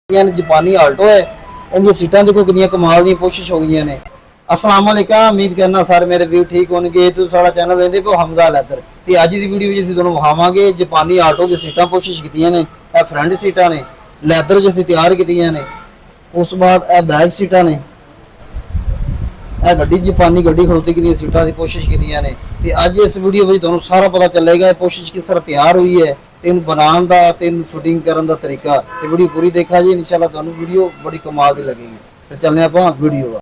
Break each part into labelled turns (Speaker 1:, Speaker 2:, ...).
Speaker 1: जापानी आल्टो है। इनकी सीटां देखो कितनी कमाल दी कोशिश हो गई ने। अस्सलाम वालेकुम, उम्मीद करना सारे मेरे व्यू ठीक होंगे। तो साडा चैनल वेंदे पे हमजा लैदर ते अज दी वीडियो विच असीं तुहानूं विखावांगे जापानी आल्टो दी सीटां कोशिश कीतियां ने। ए फ्रंट सीटां ने लैदर च असीं तैयार कीतियां ने। उस बाद ए बैक सीटां ने। ए गड्डी जापानी गड्डी खड़ोती की सीटां असीं कोशिश कीतियां ने। ते अज इस वीडियो विच तुहानूं सारा पता चलेगा कोशिश किस तरह तैयार हुई है ते इनूं बनाउण दा ते इनूं फिटिंग करन दा तरीका। ते वीडियो पूरी देखा जी, इंशाअल्लाह तुहानूं वीडियो बड़ी कमाल दी लगेगी। फिर चलने आपां वीडियो वा।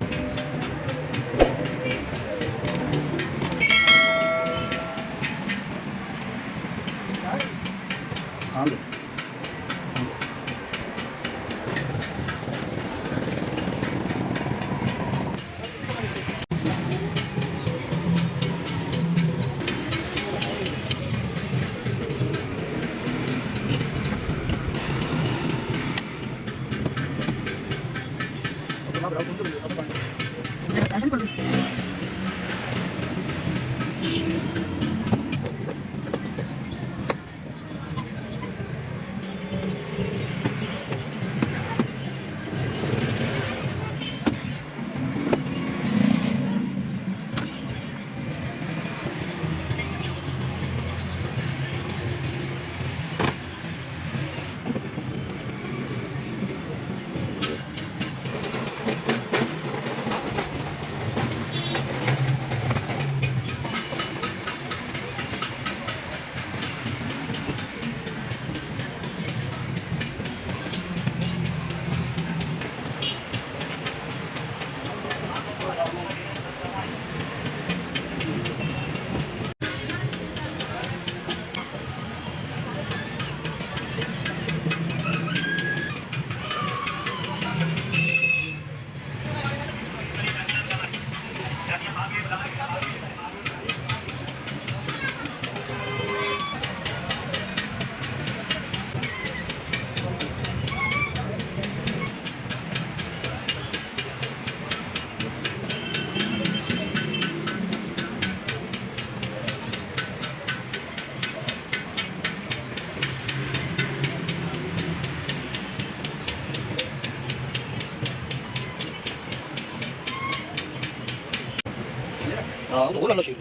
Speaker 1: 아, 오늘 올라가시.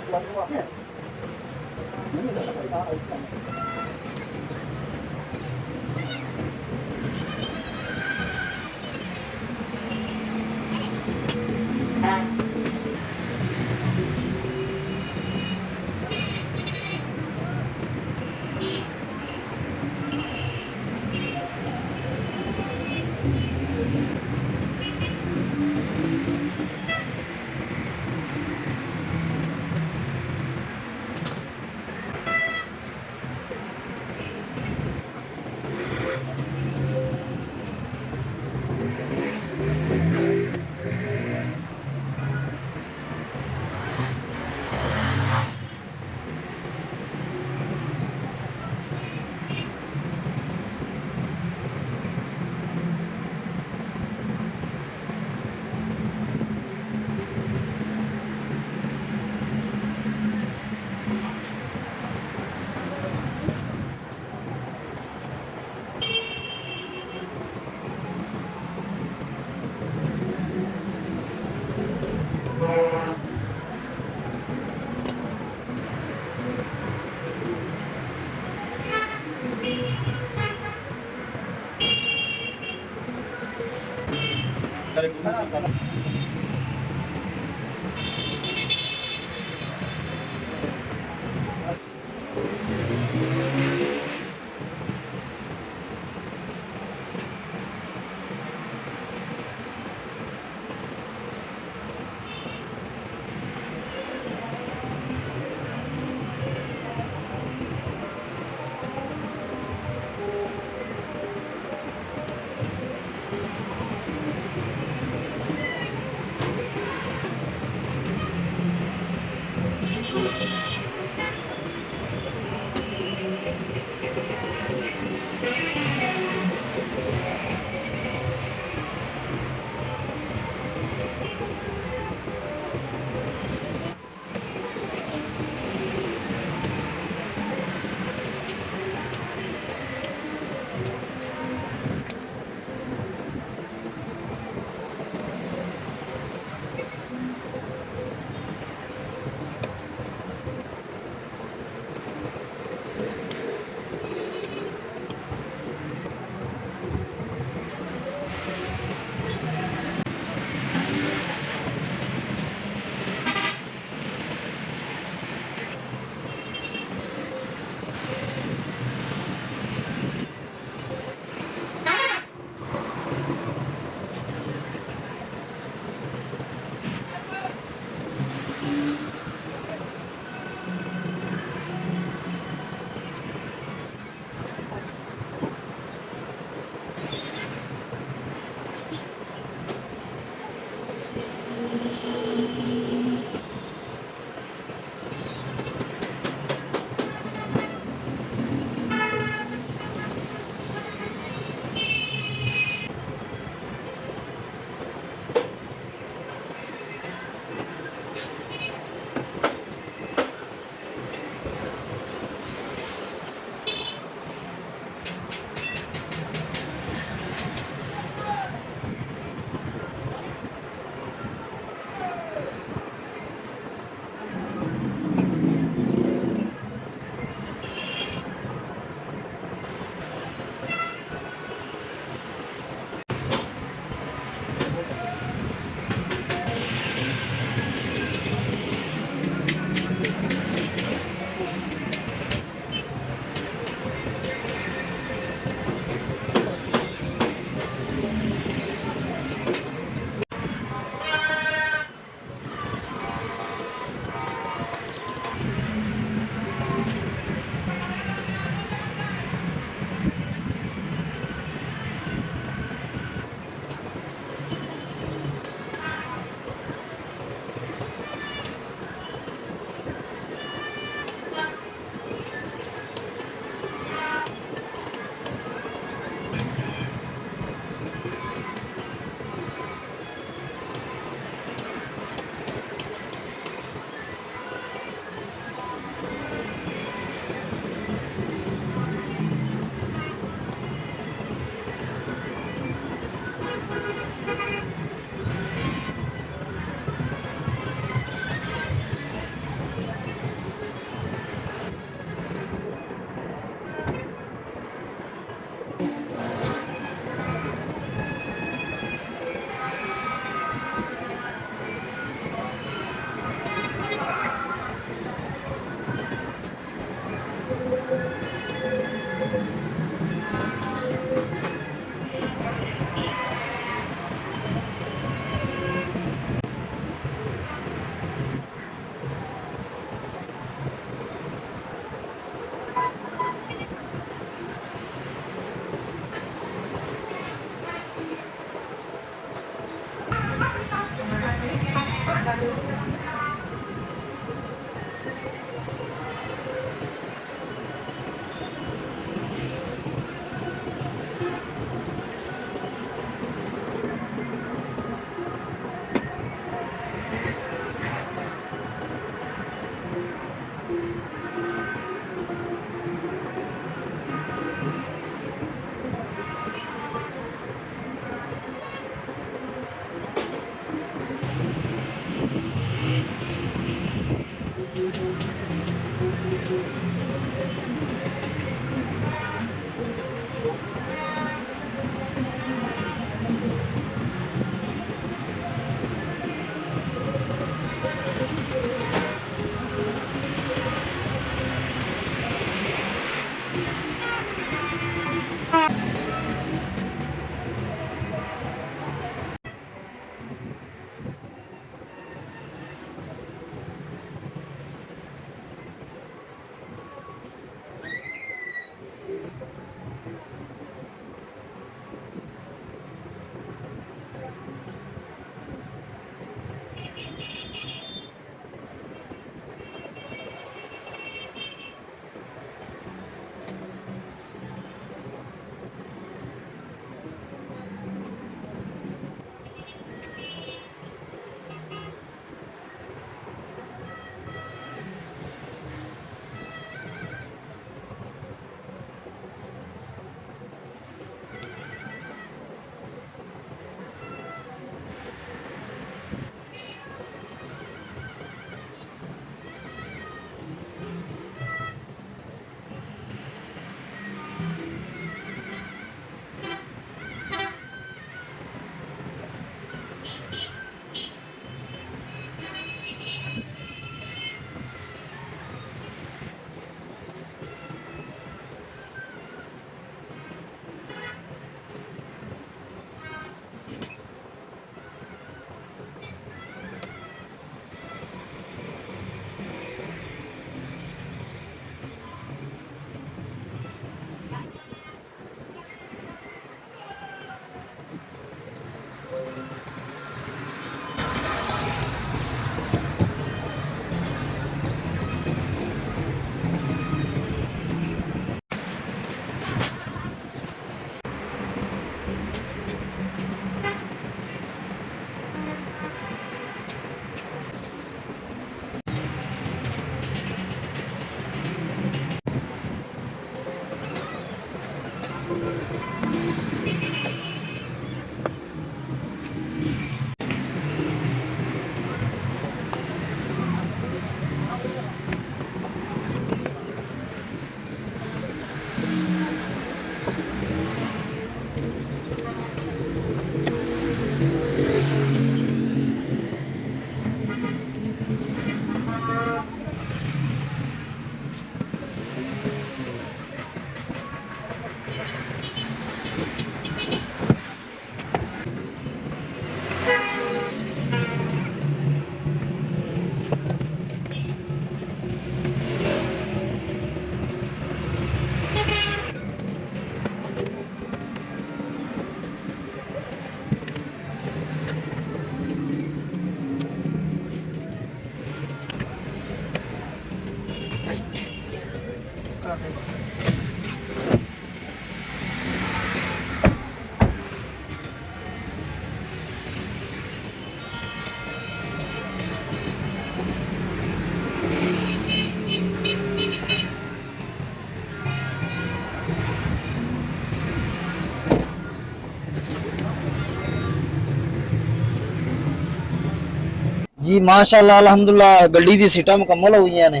Speaker 1: जी माशाल्लाह अल्हम्दुलिल्लाह गड्डी दी सीटां मुकम्मल हो गई ने।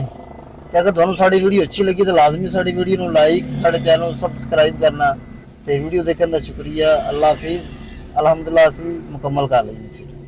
Speaker 1: ते अगर तुहानू साडी वीडियो अच्छी लगी तो लाजमी साडी वीडियो नू लाइक, साडे चैनल नू सबसक्राइब करना ते वीडियो देखने का शुक्रिया। अल्लाह हाफिज़। अल्हम्दुलिल्लाह असी मुकम्मल कर लई सीट।